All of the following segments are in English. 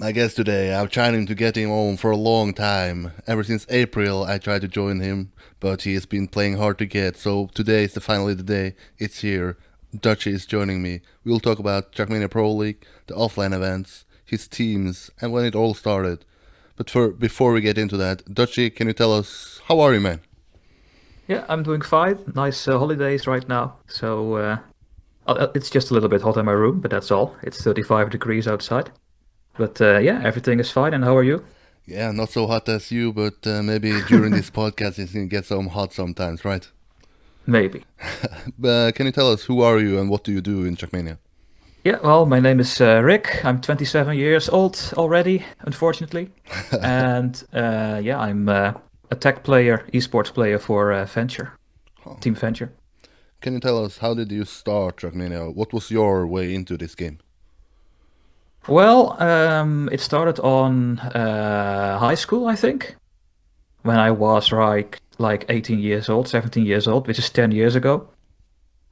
I guess today I'm trying to get him on for a long time. Ever since April, I tried to join him, but he has been playing hard to get. So today is finally the day. It's here. Dutchy is joining me. We'll talk about Trackmania Pro League, the offline events, his teams, and when it all started. But before we get into that, Dutchy, can you tell us how are you, man? Yeah, I'm doing fine. Nice holidays right now. It's just a little bit hot in my room, but that's all. It's 35 degrees outside. But yeah, everything is fine. And how are you? Yeah, not so hot as you, but maybe during this podcast it's gonna get some hot sometimes, right? Maybe. But can you tell us who are you and what do you do in Trackmania? Yeah, well, my name is Rick. I'm 27 years old already, unfortunately. And yeah, I'm a tech player, esports player for Venture, Team Venture. Can you tell us how did you start Trackmania? What was your way into this game? Well, it started on high school, I think, when I was like 18 years old, 17 years old, which is 10 years ago.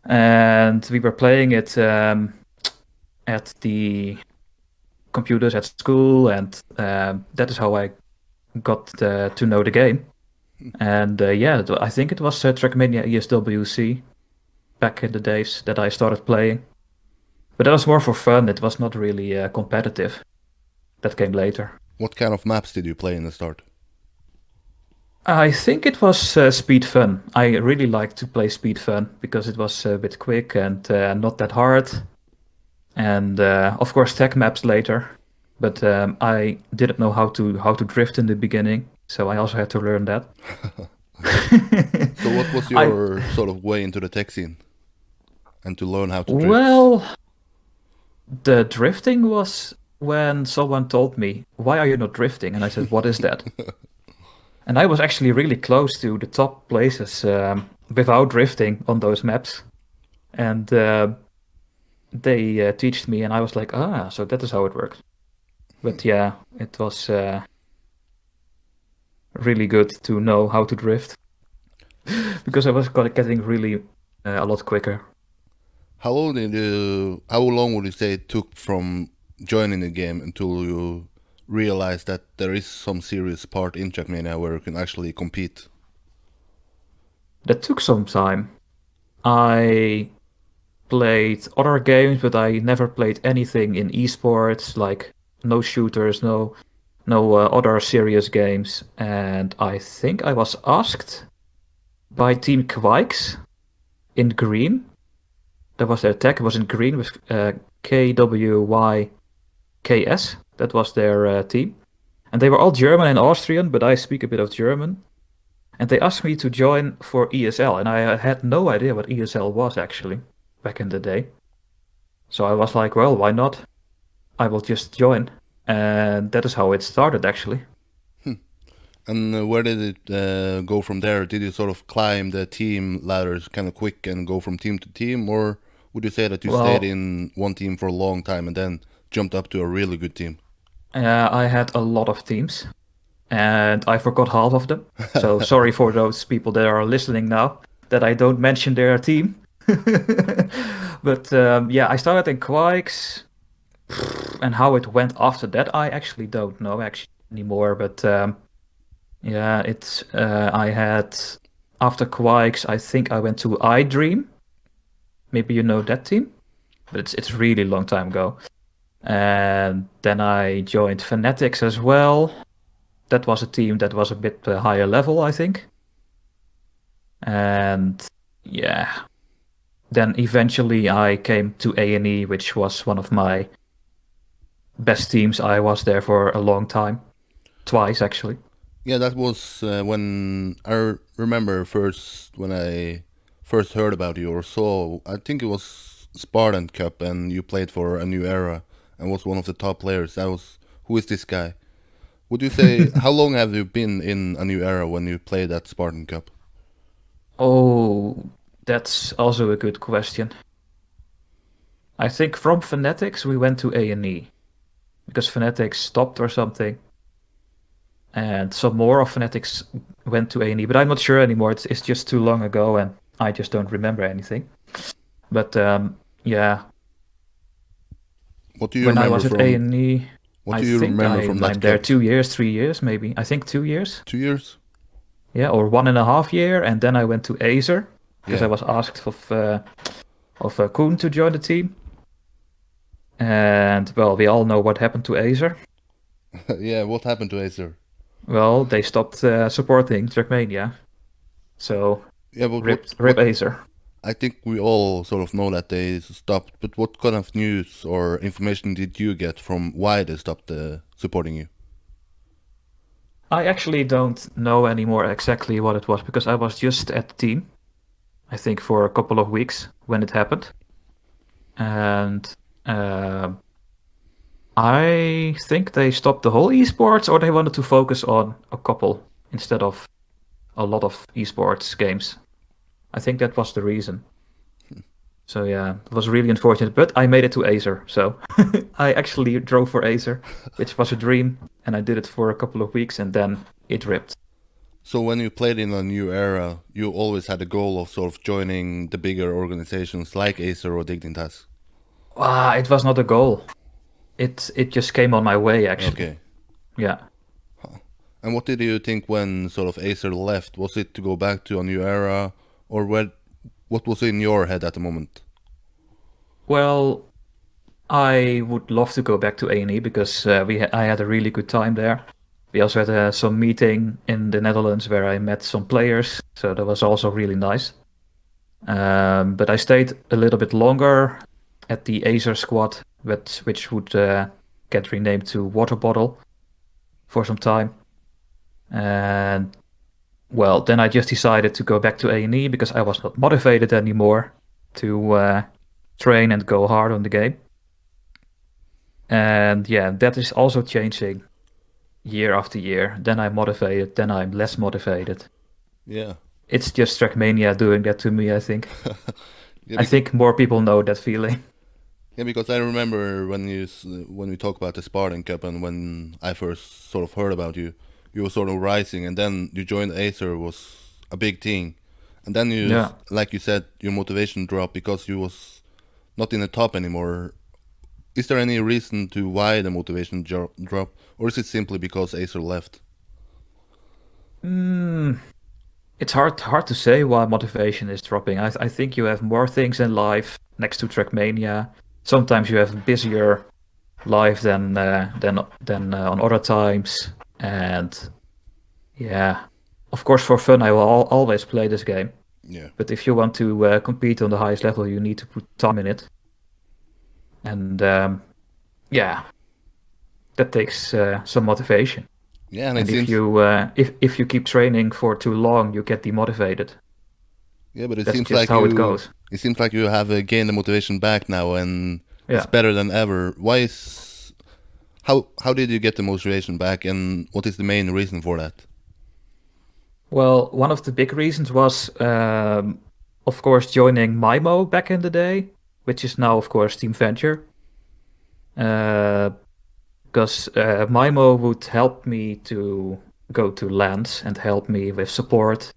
And we were playing it at the computers at school, and that is how I got to know the game. And yeah, I think it was Trackmania ESWC back in the days that I started playing. But that was more for fun. It was not really competitive. That came later. What kind of maps did you play in the start? I think it was Speed Fun. I really liked to play Speed Fun because it was a bit quick and not that hard. And of course tech maps later. But I didn't know how to drift in the beginning, so I also had to learn that. So what was I your sort of way into the tech scene and to learn how to drift? well, the drifting was when someone told me, "Why are you not drifting?" And I said, "What is that?" And I was actually really close to the top places without drifting on those maps. And they taught me, and I was like, "Ah, so that is how it works." But yeah, it was really good to know how to drift because I was getting really a lot quicker. How long would you say it took from joining the game until you realized that there is some serious part in Trackmania where you can actually compete? That took some time. I played other games, but I never played anything in esports, like no shooters, no other serious games. And I think I was asked by Team Quikes in green. That was their tech. It was in green with KWYKS. That was their team. And they were all German and Austrian, but I speak a bit of German. And they asked me to join for ESL, and I had no idea what ESL was actually back in the day. So I was like, well, why not? I will just join. And that is how it started actually. And where did it go from there? Did you sort of climb the team ladders kind of quick and go from team to team, or would you say that you stayed Well, in one team for a long time and then jumped up to a really good team? I had a lot of teams, and I forgot half of them. So sorry for those people that are listening now that I don't mention their team. But yeah, I started in Quikes, and how it went after that, I actually don't know actually anymore. But yeah, it's I had after Quikes, I think I went to iDream. Maybe you know that team, but it's really long time ago. And then I joined Fanatics as well. That was a team that was a bit higher level, I think. And yeah, then eventually I came to A&E, which was one of my best teams. I was there for a long time, twice actually. Yeah, that was when remember first when I first heard about you or saw. I think it was Spartan Cup, and you played for a new era and was one of the top players. I was, who is this guy? Would you say how long have you been in a new era when you played at Spartan Cup? Oh, that's also a good question. I think from Fanatics we went to A&E because Fanatics stopped or something, and some more of Fanatics went to A&E, but I'm not sure anymore. It's just too long ago, and I just don't remember anything. But yeah, What do you when I remember was at from A&E. What I do you think remember from that I'm there camp? 2 years, 3 years, maybe. I think 2 years. 2 years? Yeah, or 1.5 year, and then I went to Acer because I Yeah. was asked of Koen to join the team. And well, we all know what happened to Acer. Yeah, what happened to Acer? Well, they stopped supporting Trackmania, so Yeah, but rip Acer. I think we all sort of know that they stopped, but what kind of news or information did you get from why they stopped supporting you? I actually don't know anymore exactly what it was because I was just at the team, I think for a couple of weeks when it happened. And uh, I think they stopped the whole esports or they wanted to focus on a couple instead of a lot of esports games. I think that was the reason. So yeah, it was really unfortunate, but I made it to Acer. So I actually drove for Acer, which was a dream, and I did it for a couple of weeks, and then it ripped. So when you played in a new era, you always had a goal of sort of joining the bigger organizations like Acer or Dignitas. It was not a goal. It just came on my way actually. Okay. Yeah. And what did you think when sort of Acer left? Was it to go back to a new era, or what was in your head at the moment? Well, I would love to go back to A&E because I had a really good time there. We also had some meeting in the Netherlands where I met some players, so that was also really nice. But I stayed a little bit longer at the Acer squad, which would get renamed to Water Bottle for some time. And well, then I just decided to go back to A&E because I was not motivated anymore to train and go hard on the game. And yeah, that is also changing year after year. Then I'm motivated, then I'm less motivated. Yeah. It's just Trackmania doing that to me, I think. Yeah, I think more people know that feeling. yeah, because I remember when we talk about the Spartan Cup and when I first sort of heard about you, you were sort of rising, and then you joined Acer was a big thing, and then Yeah. like you said, your motivation dropped because you was not in the top anymore. Is there any reason to why the motivation dropped, or is it simply because Acer left? Mm, it's hard to say why motivation is dropping. I think you have more things in life next to Trackmania. Sometimes you have a busier life than on other times, and yeah, of course for fun I will always play this game. Yeah. But if you want to compete on the highest level, you need to put time in it, and yeah, that takes some motivation. Yeah, and it And if seems you if you keep training for too long, you get demotivated. yeah, but it That's seems just like how it goes. it seems like you have gained the motivation back now, and it's Yeah. better than ever. How did you get the motivation back, and what is the main reason for that? Well, one of the big reasons was, of course, joining MIMO back in the day, which is now, of course, Team Venture. Because MIMO would help me to go to lands and help me with support,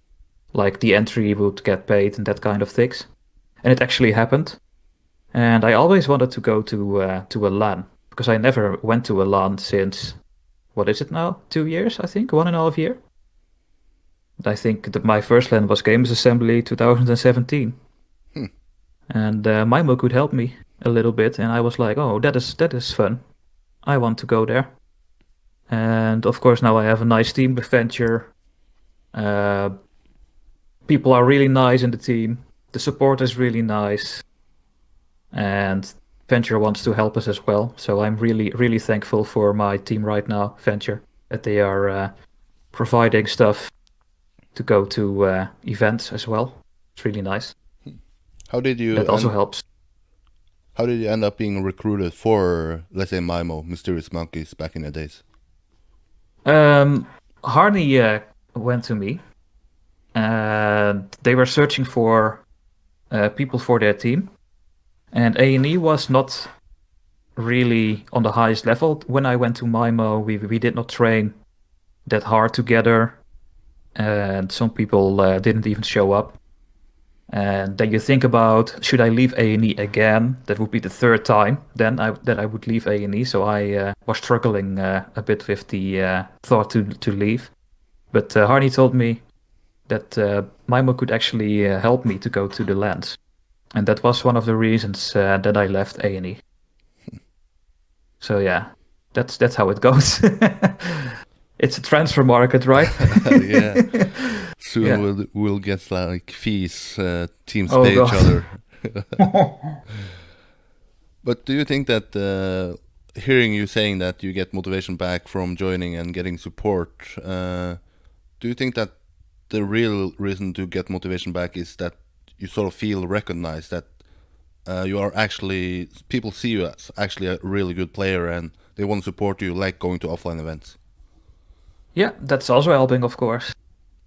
like the entry would get paid and that kind of things. And it actually happened. And I always wanted to go to a LAN because I never went to a LAN since what is it now? 2 years, I think, 1.5 year. I think that my first LAN was Games Assembly 2017, Hmm. and Mimo could help me a little bit, and I was like, oh, that is fun. I want to go there. And of course, now I have a nice team with Venture. Uh, People are really nice in the team. The support is really nice, and Venture wants to help us as well. So I'm really, really thankful for my team right now, Venture, that they are providing stuff to go to events as well. It's really nice. How did you That also end helps. How did you end up being recruited for, let's say, Mimo, Mysterious Monkeys back in the days? Harney went to me, and they were searching for people for their team. And A&E was not really on the highest level. When I went to Mimo, we did not train that hard together, and some people didn't even show up. And then you think about, should I leave A&E again? That would be the third time that I would leave A&E. So I was struggling a bit with the thought to leave. But Harney told me that Maimo could actually help me to go to the lands. And that was one of the reasons that I left A&E. So yeah, that's how it goes. It's a transfer market, right? Yeah. Soon Yeah. we'll get like fees, teams Oh pay each god. other. But do you think that hearing you saying that you get motivation back from joining and getting support, do you think that the real reason to get motivation back is that you sort of feel recognized, that you are actually, people see you as actually a really good player and they want to support you, like going to offline events? Yeah, that's also helping, of course.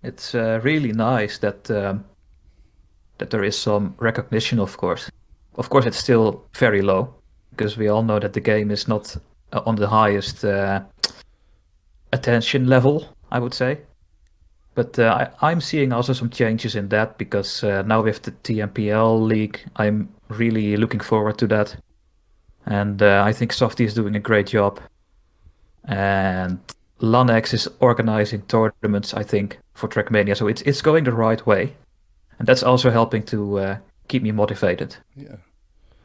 It's really nice that there is some recognition, of course. Of course, it's still very low because we all know that the game is not on the highest attention level, I would say. But I'm seeing also some changes in that because now with the TMPL League, I'm really looking forward to that. And I think Softy is doing a great job. And Lanex is organizing tournaments, I think, for Trackmania. So it's going the right way. And that's also helping to keep me motivated. Yeah.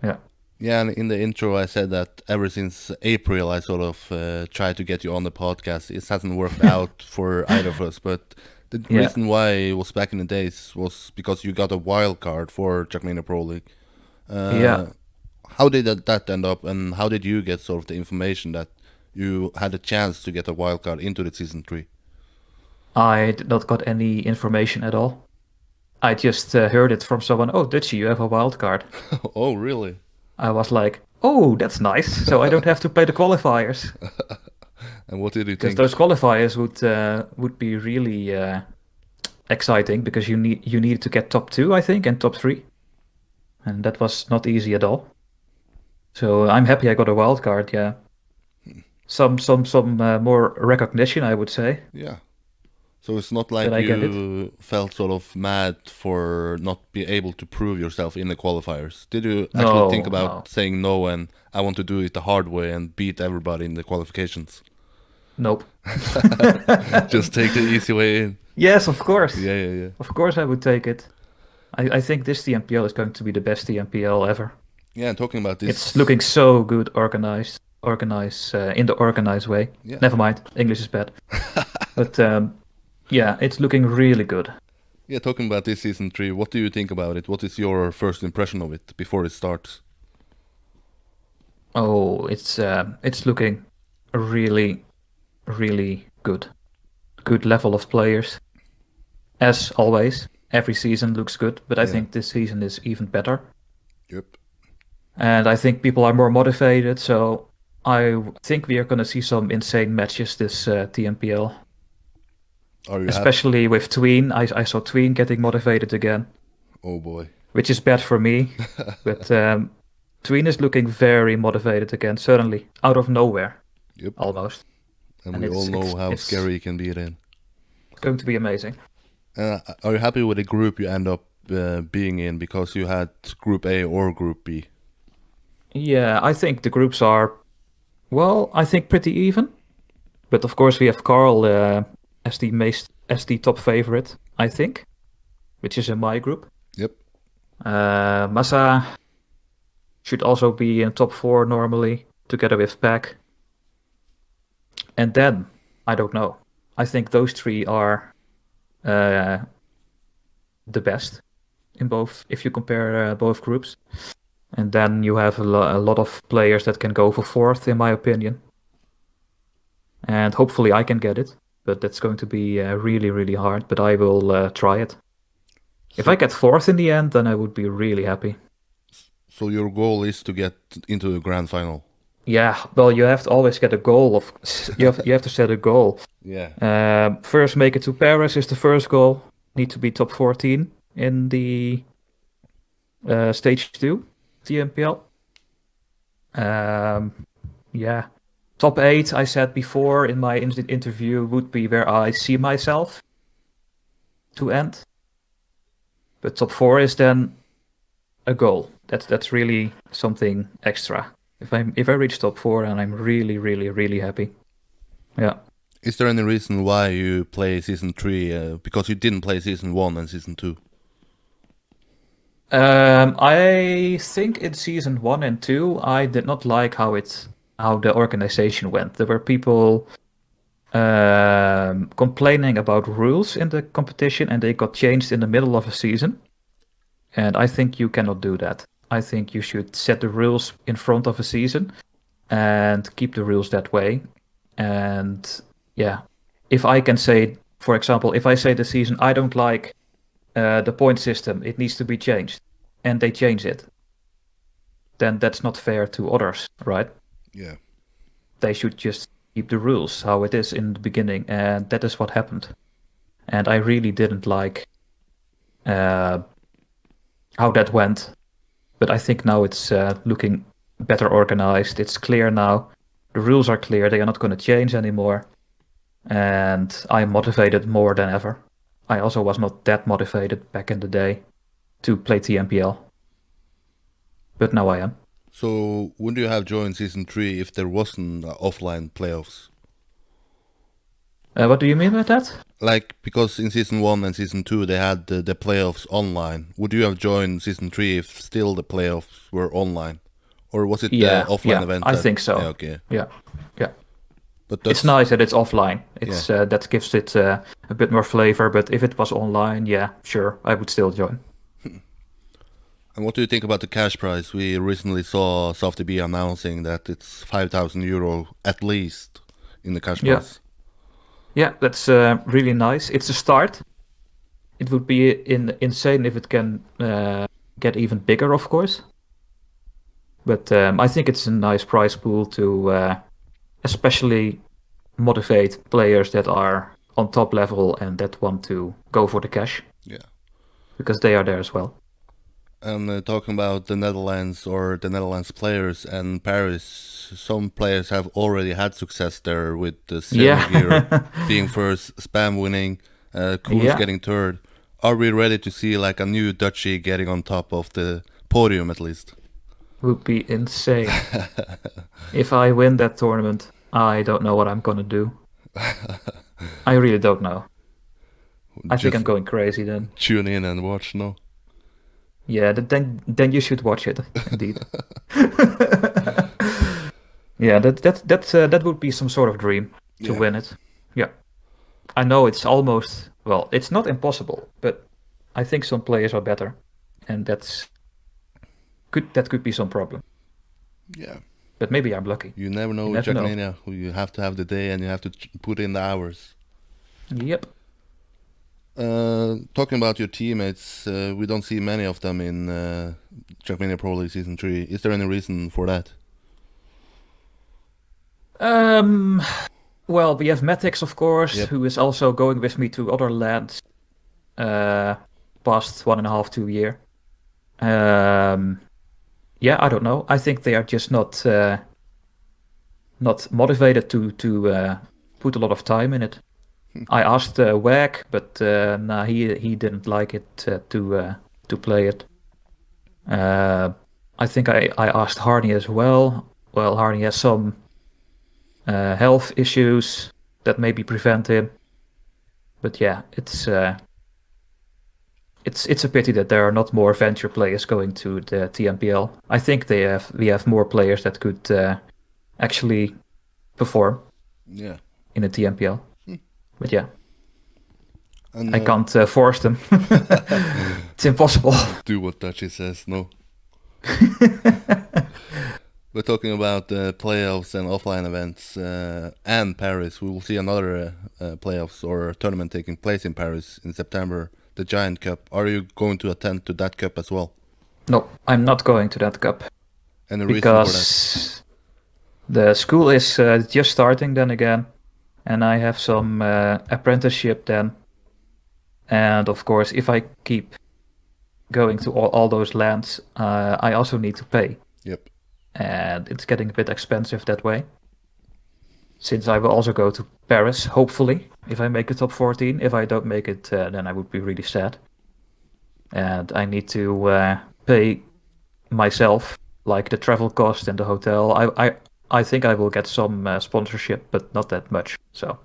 Yeah. Yeah, and in the intro I said that ever since April I sort of tried to get you on the podcast. It hasn't worked out for either of us, but the Yeah. reason why it was back in the days was because you got a wild card for Trackmania ProLeague. Yeah. How did that end up, and how did you get sort of the information that you had a chance to get a wild card into the season 3? I did not got any information at all. I just heard it from someone. Oh, Dutchy, you have a wild card. Oh, really? I was like, oh, that's nice. So I don't have to play the qualifiers. And what did you Because think? those qualifiers would be really exciting because you need to get top 2, I think, and top 3, and that was not easy at all. So I'm happy I got a wild card. Yeah, some more recognition, I would say, Yeah. So it's not that like I get it. you felt sort of mad for not being able to prove yourself in the qualifiers. Did you actually think No, about no, saying no and I want to do it the hard way and beat everybody in the qualifications? nope. Just take the easy way in. Yes, of course, Yeah, yeah, yeah. of course I would take it. I think this TMPL is going to be the best TMPL ever. Yeah, and talking about It's this. looking so good, organized in the organized way. Yeah. Never mind, English is bad. But yeah, it's looking really good. Yeah, talking about this season 3, what do you think about it? What is your first impression of it before it starts? Oh, it's looking really, really good. Good level of players. As always, every season looks good, but I Yeah. think this season is even better. Yep. And I think people are more motivated, so I think we are going to see some insane matches this TMPL. Are you happy? Especially with Tween. I saw Tween getting motivated again, Oh boy. which is bad for me. But Tween is looking very motivated again, suddenly, out of nowhere, Yep. almost. And And we all know how it's scary it can be then. going to be amazing. Are you happy with the group you end up being in, because you had Group A or Group B? Yeah, I think the groups are, well, I think pretty even. But of course, we have Carl as the top favorite, I think, which is in my group. Yep. Massa should also be in top 4 normally, together with Pack. And then, I don't know. I think those 3 are the best in both, if you compare both groups. And then you have a lot of players that can go for 4th, in my opinion. And hopefully I can get it, but that's going to be really, really hard. But I will try it. If I get 4th in the end, then I would be really happy. So your goal is to get into the grand final? Yeah, well, you have to always get a goal of. You have to set a goal. Yeah. First, make it to Paris is the first goal. Need to be top 14 in the stage 2 TMPL. Yeah, top 8. I said before in my interview would be where I see myself to end. But top 4 is then a goal. That's really something extra. If I reach top 4, and I'm really, really, really happy. Yeah. Is there any reason why you play season 3? Because you didn't play season 1 and season 2. I think in season 1 and 2, I did not like how the organization went. There were people complaining about rules in the competition, and they got changed in the middle of a season. And I think you cannot do that. I think you should set the rules in front of a season and keep the rules that way. And yeah, if I can say, for example, if I say the season I don't like the point system, it needs to be changed, and they change it, then that's not fair to others, right? Yeah. They should just keep the rules how it is in the beginning, and that is what happened. And I really didn't like how that went, but I think now it's looking better organized. It's clear now. The rules are clear. They are not going to change anymore, and I'm motivated more than ever. I also was not that motivated back in the day to play TMPL, but now I am. So, wouldn't you have joined season 3 if there wasn't offline playoffs? What do you mean by that? Like, because in season 1 and season 2 they had the playoffs online. Would you have joined season 3 if still the playoffs were online? Or was it the offline event? I think so. Yeah, okay. Yeah. But It's nice that it's offline. It's that gives it a bit more flavor. But if it was online, yeah, sure, I would still join. And what do you think about the cash prize? We recently saw SoftDB announcing that it's €5,000 at least in the cash prize. Yeah, that's really nice. It's a start. It would be insane if it can get even bigger, of course. But I think it's a nice prize pool to especially motivate players that are on top level and that want to go for the cash. Yeah. Because they are there as well. And talking about the Netherlands or the Netherlands players and Paris, some players have already had success there with the Silver Gear being first, Spam winning, Koos getting third. Are we ready to see like a new Dutchy getting on top of the podium at least? Would be insane. If I win that tournament, I don't know what I'm gonna do. I really don't know. I think I'm going crazy then. Tune in and watch, no? Yeah, then you should watch it, indeed. Yeah, that would be some sort of dream to win it. Yeah. I know it's almost, well, it's not impossible, but I think some players are better, and that could be some problem. Yeah. But maybe I'm lucky. You never know with Trackmania. You have to have the day and you have to put in the hours. Yep. Talking about your teammates, we don't see many of them in Trackmania ProLeague Season 3. Is there any reason for that? Well, we have Matix, of course, who is also going with me to other lands past 1.5, 2 years. Yeah, I don't know. I think they are just not motivated to put a lot of time in it. I asked Wag, but nah, he didn't like it to play it. I think I asked Harney as well. Well, Harney has some health issues that maybe prevent him. But yeah, it's a pity that there are not more venture players going to the TMPL. I think we have more players that could actually perform in the TMPL. But yeah, and, I can't force them. It's impossible. Do what Dutchy says, no. We're talking about playoffs and offline events and Paris. We will see another playoffs or tournament taking place in Paris in September, the Giant Cup. Are you going to attend to that cup as well? No, I'm not going to that cup. And the reason for that? The school is just starting then again. And I have some apprenticeship then. And of course, if I keep going to all those lands, I also need to pay. Yep. And it's getting a bit expensive that way. Since I will also go to Paris, hopefully, if I make the top 14. If I don't make it, then I would be really sad. and I need to pay myself like the travel cost and the hotel. I think I will get some sponsorship, but not that much. So,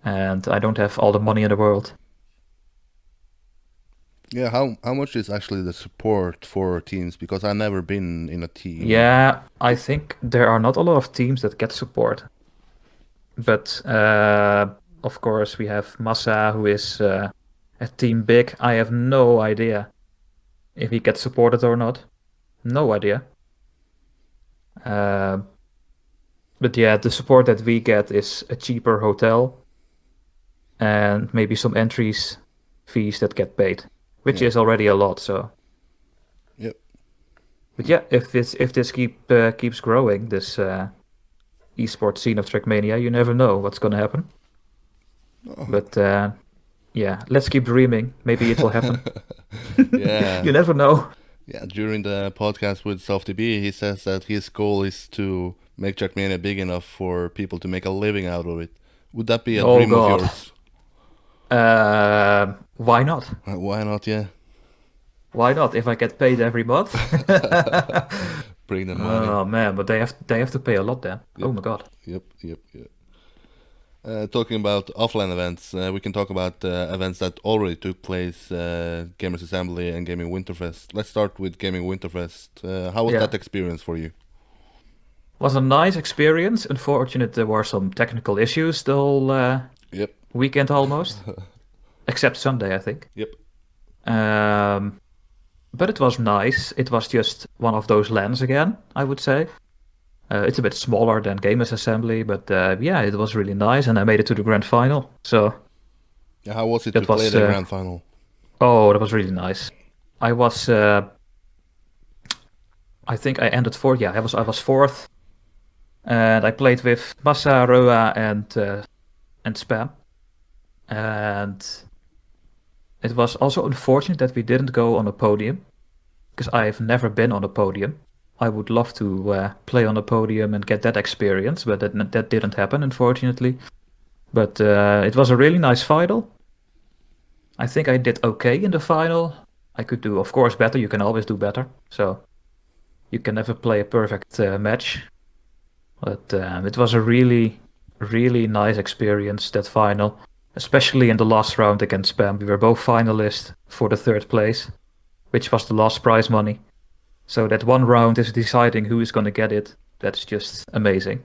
and I don't have all the money in the world. Yeah, how much is actually the support for teams? Because I've never been in a team. Yeah, I think there are not a lot of teams that get support, but of course we have Massa, who is a team big. I have no idea if he gets supported or not. No idea. Uh, but yeah, the support that we get is a cheaper hotel and maybe some entries fees that get paid, which Yeah. is already a lot. So, Yep. but yeah, if this keeps growing, this esports scene of Trackmania, you never know what's gonna happen. Oh. But yeah, let's keep dreaming. Maybe it will happen. Yeah. You never know. Yeah, during the podcast with SoftDB, he says that his goal is to make Trackmania big enough for people to make a living out of it. Would that be a Oh dream of God. yours? Why not? Why not? Yeah, Why not? If I get paid every month. bring the money. Oh man, but they have to pay a lot then. Yep, Oh my God. yep. Talking about offline events, we can talk about events that already took place, Gamers Assembly and Gaming Winterfest. Let's start with Gaming Winterfest. How was Yeah. that experience for you? Was a nice experience. Unfortunate there were some technical issues the whole Yep, weekend almost, except Sunday, I think. yep. Um, but it was nice. It was just one of those LANs again, I would say. It's a bit smaller than Gamers Assembly, but yeah, it was really nice, and I made it to the grand final. So Yeah, how was it to that play was, the grand final? oh, that was really nice. I was, I think I ended fourth. Yeah, I was fourth, and I played with Massa, Roa, and Spam, and it was also unfortunate that we didn't go on a podium because I've never been on a podium. I would love to play on a podium and get that experience, but that didn't happen, unfortunately. But it was a really nice final. I think I did okay in the final. I could do, of course, better. You can always do better. So you can never play a perfect match. But it was a really, really nice experience, that final. Especially in the last round against Spam. We were both finalists for the third place, which was the last prize money. So that one round is deciding who is going to get it. That's just amazing.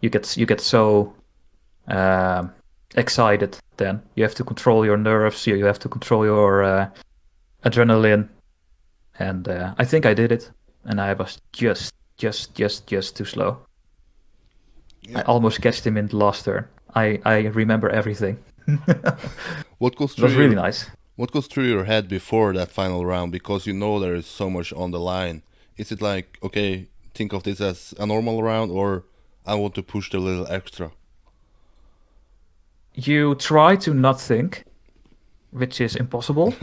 You get so excited then. You have to control your nerves. You have to control your adrenaline. And I think I did it. And I was just too slow. I Yeah. almost catched him in the last turn. I remember everything. What goes It through was really your nice. What goes through your head before that final round? Because you know there is so much on the line. Is it like, okay, think of this as a normal round, or I want to push the little extra? You try to not think, which is impossible.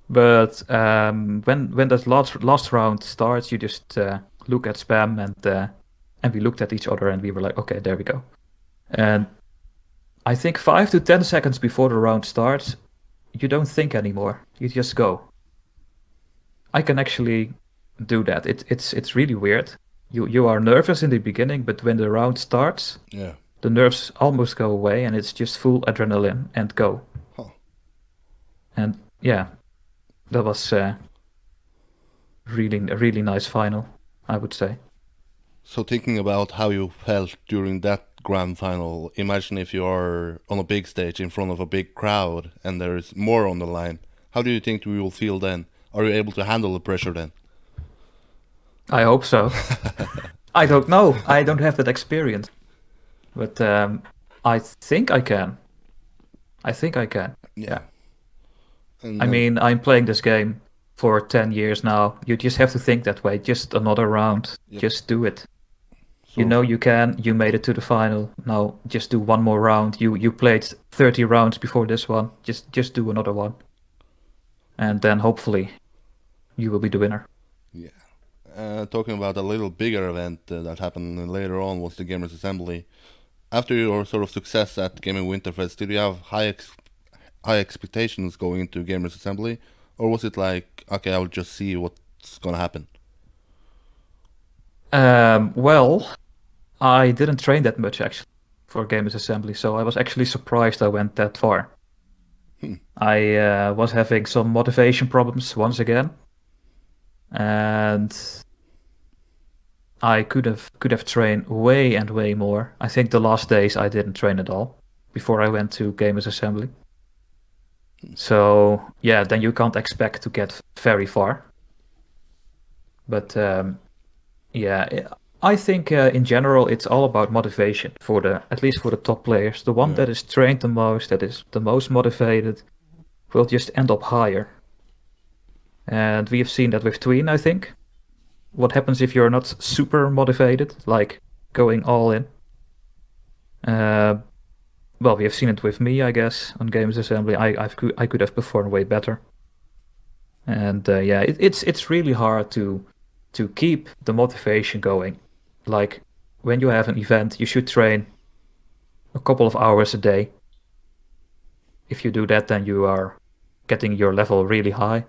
But when that last round starts, you just look at Spam, and we looked at each other and we were like, okay, there we go. And I think 5 to 10 seconds before the round starts, you don't think anymore. You just go. I can actually do that. It's really weird. You are nervous in the beginning, but when the round starts, Yeah. the nerves almost go away, and it's just full adrenaline and go. Huh. And yeah, that was really a really nice final, I would say. So thinking about how you felt during that grand final, imagine if you are on a big stage in front of a big crowd and there is more on the line. How do you think you will feel then? Are you able to handle the pressure then? I hope so. I don't know. I don't have that experience, but I think I can. I think I can. Yeah. And I mean, I'm playing this game for 10 years now. You just have to think that way. Just another round. Yep. Just do it. so You know you can. You made it to the final. Now just do one more round. You played 30 rounds before this one. Just do another one. And then hopefully you will be the winner. Yeah. Talking about a little bigger event that happened later on was the Gamers Assembly. After your sort of success at Gaming Winterfest, did you have high high expectations going into Gamers Assembly, or was it like, okay, I'll just see what's gonna happen? Well, I didn't train that much actually for Gamers Assembly, so I was actually surprised I went that far. I was having some motivation problems once again, and I could have trained way and way more. I think the last days I didn't train at all before I went to Gamers Assembly. So yeah, then you can't expect to get very far. But yeah, I think in general it's all about motivation for at least for the top players. The one Yeah. that is trained the most, that is the most motivated, will just end up higher. And we have seen that with Tween, I think. What happens if you're not super motivated, like going all in? Well, we have seen it with me, I guess, on Games Assembly. I could have performed way better. And yeah, it's really hard to keep the motivation going. Like when you have an event, you should train a couple of hours a day. If you do that, then you are getting your level really high.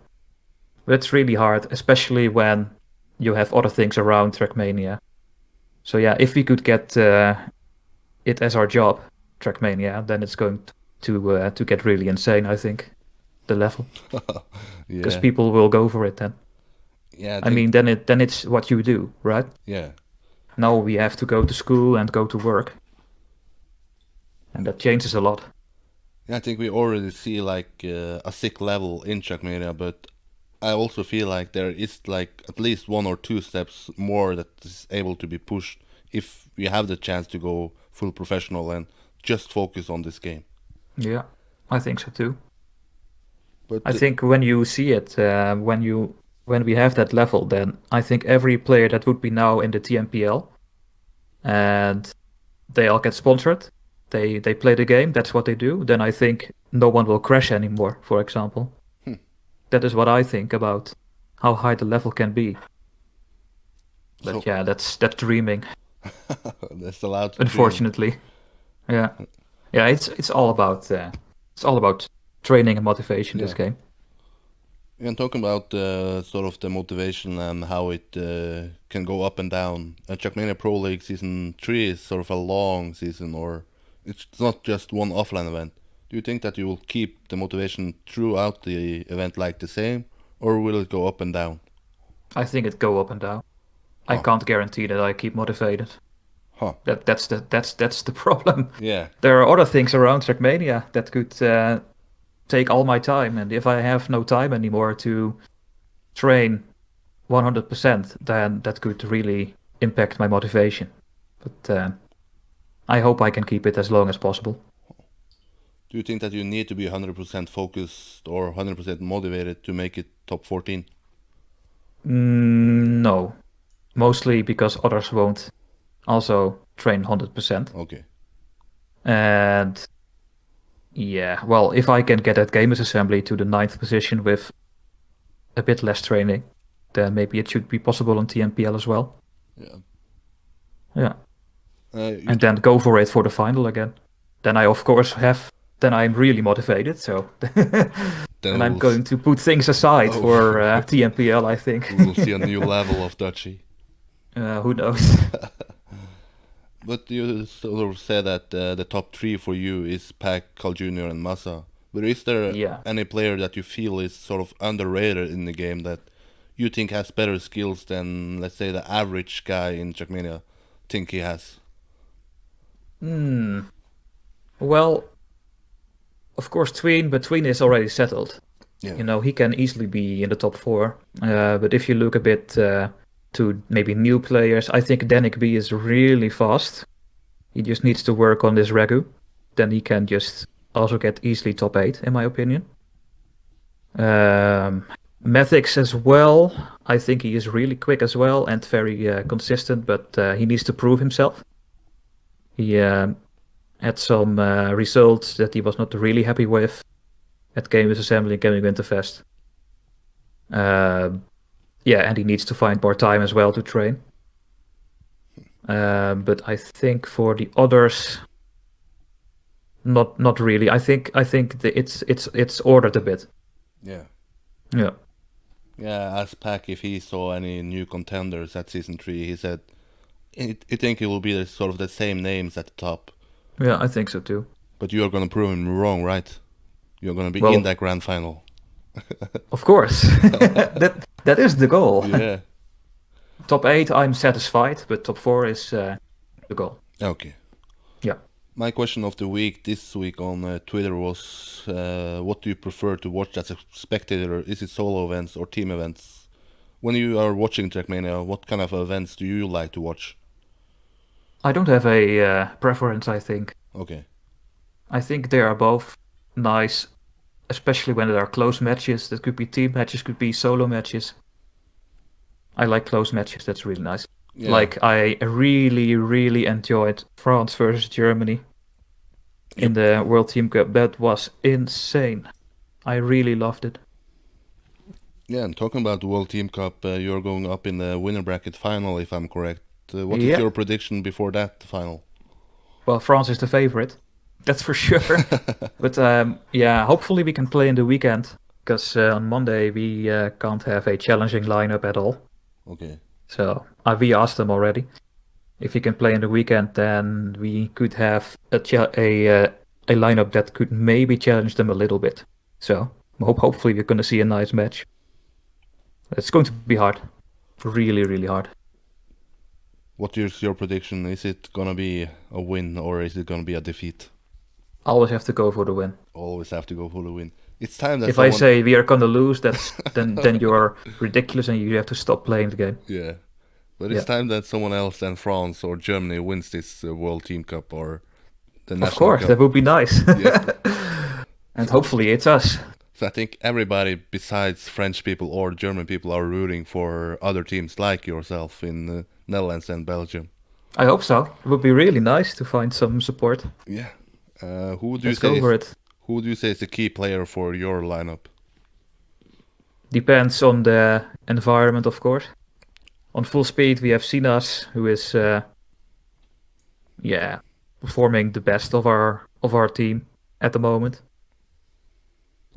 But it's really hard, especially when you have other things around Trackmania. So yeah, if we could get it as our job, Trackmania, then it's going to get really insane, I think, the level. Because Yeah. people will go for it then. Yeah. I mean, then it's what you do, right? Yeah. Now we have to go to school and go to work. And that changes a lot. Yeah, I think we already see like a sick level in Trackmania, but I also feel like there is like at least 1 or 2 steps more that is able to be pushed if you have the chance to go full professional and just focus on this game. Yeah, I think so too. But I think when you see it, when we have that level, then I think every player that would be now in the TMPL and they all get sponsored, they play the game, that's what they do, then I think no one will crash anymore, for example. That is what I think about how high the level can be. But so yeah, that's dreaming, that's allowed to dream. unfortunately. Yeah. Yeah, it's all about training and motivation, this Yeah. game. And talking about sort of the motivation and how it can go up and down. Trackmania Pro League Season 3 is sort of a long season, or it's not just one offline event. Do you think that you will keep the motivation throughout the event like the same, or will it go up and down? I think it go up and down. I Huh. can't guarantee that I keep motivated. Huh. That's the problem. Yeah. There are other things around Trackmania that could take all my time, and if I have no time anymore to train 100%, then that could really impact my motivation. But I hope I can keep it as long as possible. Do you think that you need to be 100% focused or 100% motivated to make it top 14? No, mostly because others won't also train 100%. Okay. And yeah, well, if I can get at Gamers Assembly to the 9th position with a bit less training, then maybe it should be possible on TMPL as well. Yeah. Yeah. You And then go for it for the final again. Then I, of course, then I'm really motivated, so then I'm we'll going to put things aside Oh. for TMPL, I think. we will see a new level of Dutchy. Who knows? But you sort of said that the top 3 for you is Pac, Carl Jr. and Massa. But is there Yeah. any player that you feel is sort of underrated in the game that you think has better skills than, let's say, the average guy in Trackmania think he has? Well, of course, Tween, but Tween is already settled. Yeah. You know, he can easily be in the top 4. But if you look a bit to maybe new players, I think Danik B is really fast. He just needs to work on this Ragu. Then he can just also get easily top 8, in my opinion. Mathix as well. I think he is really quick as well and very consistent, but he needs to prove himself. He had some results that he was not really happy with at Gamers Assembly and Gaming WinterFest. Yeah, and he needs to find more time as well to train. But I think for the others, Not really. I think it's ordered a bit. Yeah. Yeah. Yeah, I asked Pac if he saw any new contenders at Season 3. He said, I think it will be sort of the same names at the top. Yeah, I think so too. But you're going to prove him wrong, right? You're going to be Well, in that grand final. of course. That is the goal. Yeah. Top 8, I'm satisfied, but top 4 is the goal. Okay. Yeah. My question of the week this week on Twitter was, what do you prefer to watch as a spectator? Is it solo events or team events? When you are watching Trackmania, what kind of events do you like to watch? I don't have a preference, I think. Okay. I think they are both nice, especially when there are close matches. That could be team matches, could be solo matches. I like close matches, that's really nice. Yeah. Like, I really, really enjoyed France versus Germany in the World Team Cup. That was insane. I really loved it. Yeah, and talking about the World Team Cup, you're going up in the winner bracket final, if I'm correct. What is Yeah. your prediction before that final? Well, France is the favorite, that's for sure. But yeah, hopefully we can play in the weekend, because on Monday we can't have a challenging lineup at all. Okay. So we asked them already. If we can play in the weekend, then we could have a lineup that could maybe challenge them a little bit. So hopefully we're going to see a nice match. It's going to be hard, really, really hard. What is your prediction? Is it gonna be a win or is it gonna be a defeat? I always have to go for the win. Always have to go for the win. It's time that If I say we are going to lose, that's then you're ridiculous and you have to stop playing the game. Yeah, but it's time that someone else than France or Germany wins this World Team Cup or the national Of course, cup. that would be nice. Yeah. And hopefully it's us. So I think everybody besides French people or German people are rooting for other teams like yourself in the Netherlands and Belgium. I hope so. It would be really nice to find some support. Yeah. Who do Let's go for it. Who do you say is the key player for your lineup? Depends on the environment, of course. On full speed, we have Sinas, who is, performing the best of our team at the moment.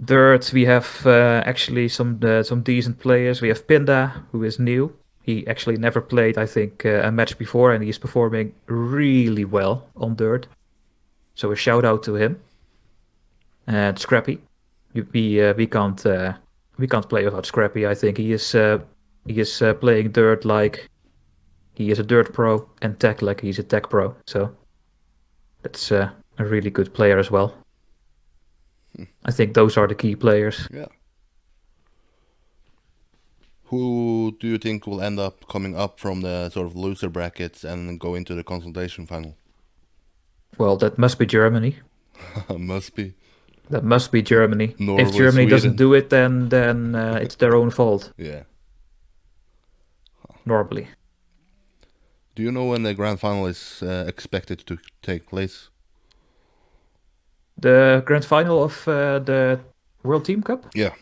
Dirt, we have actually some decent players. We have Pinda, who is new. He actually never played, I think, a match before, and he's performing really well on Dirt. So a shout out to him. And Scrappy, we can't play without Scrappy. I think he is playing Dirt like he is a Dirt pro and Tech like he's a Tech pro. So that's a really good player as well. I think those are the key players. Yeah. Who do you think will end up coming up from the sort of loser brackets and go into the consolidation final? Well, that must be Germany. Must be. That must be Germany. Norway, if Germany Sweden. doesn't do it, then it's their own fault. Yeah. Normally. Do you know when the grand final is expected to take place? The grand final of the World Team Cup? Yeah.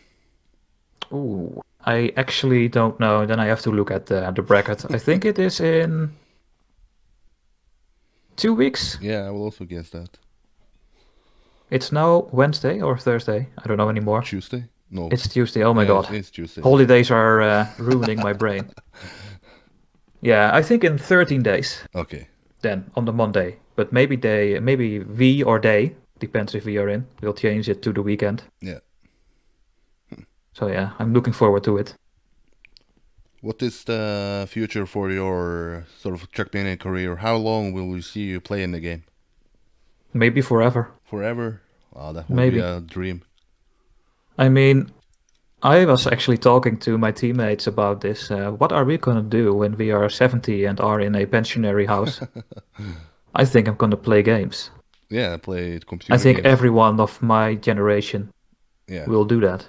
Ooh, I actually don't know. Then I have to look at the bracket. I think it is in 2 weeks. Yeah, I will also guess that. It's now Wednesday or Thursday. I don't know anymore. Tuesday? No. It's Tuesday. Oh my god. It's Tuesday. Holidays are ruining my brain. Yeah, I think in 13 days. Okay. Then on the Monday. But maybe we or they, depends if we are in, will change it to the weekend. Yeah. So yeah, I'm looking forward to it. What is the future for your sort of Trackmania career? How long will we see you play in the game? Maybe forever. Forever? Oh, that would be a dream. I mean, I was actually talking to my teammates about this. What are we gonna do when we are 70 and are in a pensionary house? I think I'm gonna play games. Yeah, play computer I think games. everyone of my generation will do that.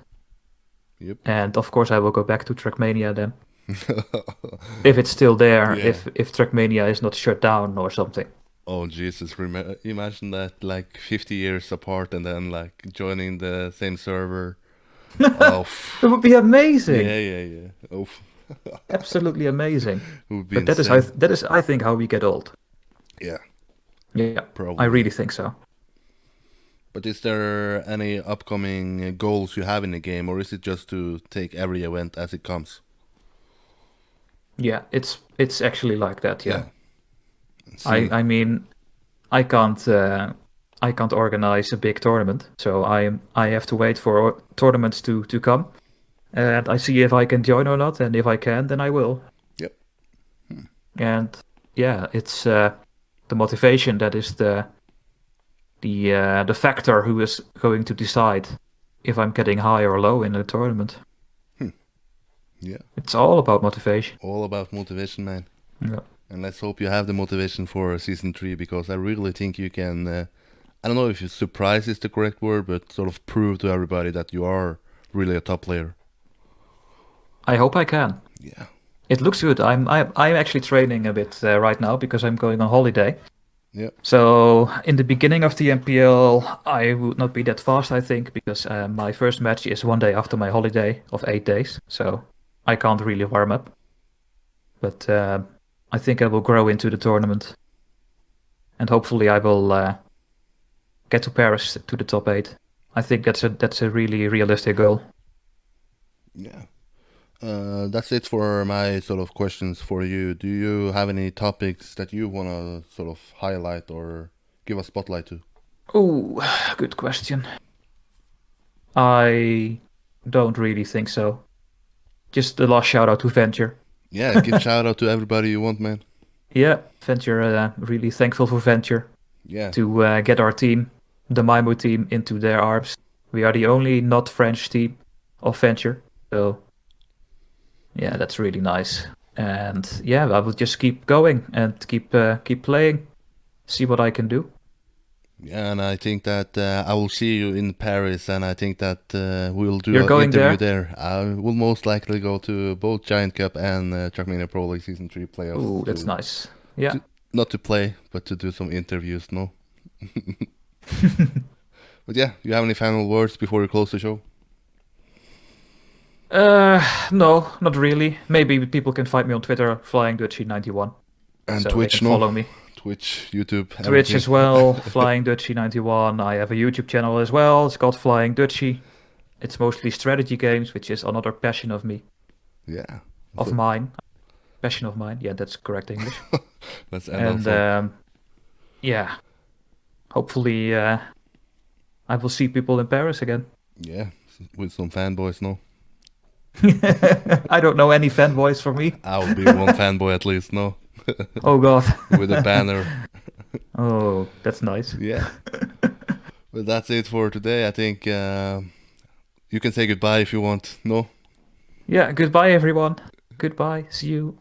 Yep. And of course I will go back to Trackmania then. If it's still there, if Trackmania is not shut down or something. Oh Jesus! Imagine that, like 50 years apart, and then like joining the same server. Oh, it would be amazing. Yeah. Oh, absolutely amazing. It would be but that is, I think, how we get old. Yeah. Yeah. Probably. I really think so. But is there any upcoming goals you have in the game, or is it just to take every event as it comes? Yeah, it's actually like that. Yeah, Yeah. See. I mean, I can't I can't organize a big tournament, so I have to wait for tournaments to come, and I see if I can join or not, and if I can, then I will. Yep. And yeah, it's the motivation that is the factor who is going to decide if I'm getting high or low in the tournament. Yeah. It's all about motivation. All about motivation, man. Yeah. And let's hope you have the motivation for season 3, because I really think you can. I don't know if surprise is the correct word, but sort of prove to everybody that you are really a top player. I hope I can. Yeah. It looks good. I'm actually training a bit right now because I'm going on holiday. Yeah. So in the beginning of the MPL, I would not be that fast, I think, because my first match is one day after my holiday of 8 days. So I can't really warm up. But I think I will grow into the tournament, and hopefully I will get to Paris to the top 8. I think that's a really realistic goal. Yeah. That's it for my sort of questions for you. Do you have any topics that you want to sort of highlight or give a spotlight to? Oh, good question. I don't really think so. Just the last shout out to Venture. Yeah, give shout out to everybody you want, man. Yeah, Venture, really thankful for Venture Yeah. to get our team, the Maimo team, into their arms. We are the only not French team of Venture. So, yeah, that's really nice. And yeah, I will just keep going and keep playing, see what I can do. Yeah, and I think that I will see you in Paris, and I think that we'll do You're an going interview there? there. I will most likely go to both Giant Cup and Trackmania ProLeague Season 3 playoffs. Oh, that's nice. Yeah. Not to play, but to do some interviews, no? But yeah, you have any final words before we close the show? No, not really. Maybe people can find me on Twitter, Flying Dutchy 91, And so they Twitch, can no? follow me. Twitch, YouTube, Twitch everything. as well, Flying Dutchy 91. I have a YouTube channel as well. It's called Flying Dutchy. It's mostly strategy games, which is another passion of me, Yeah. of So mine. Passion of mine. Yeah, that's correct English. let's end on And some. yeah, hopefully I will see people in Paris again. Yeah, with some fanboys, no? I don't know any fanboys for me. I'll be one fanboy at least, no? Oh God. With a banner. Oh, that's nice. Yeah. But that's it for today. I think you can say goodbye if you want, no? Yeah, goodbye everyone. Goodbye. See you.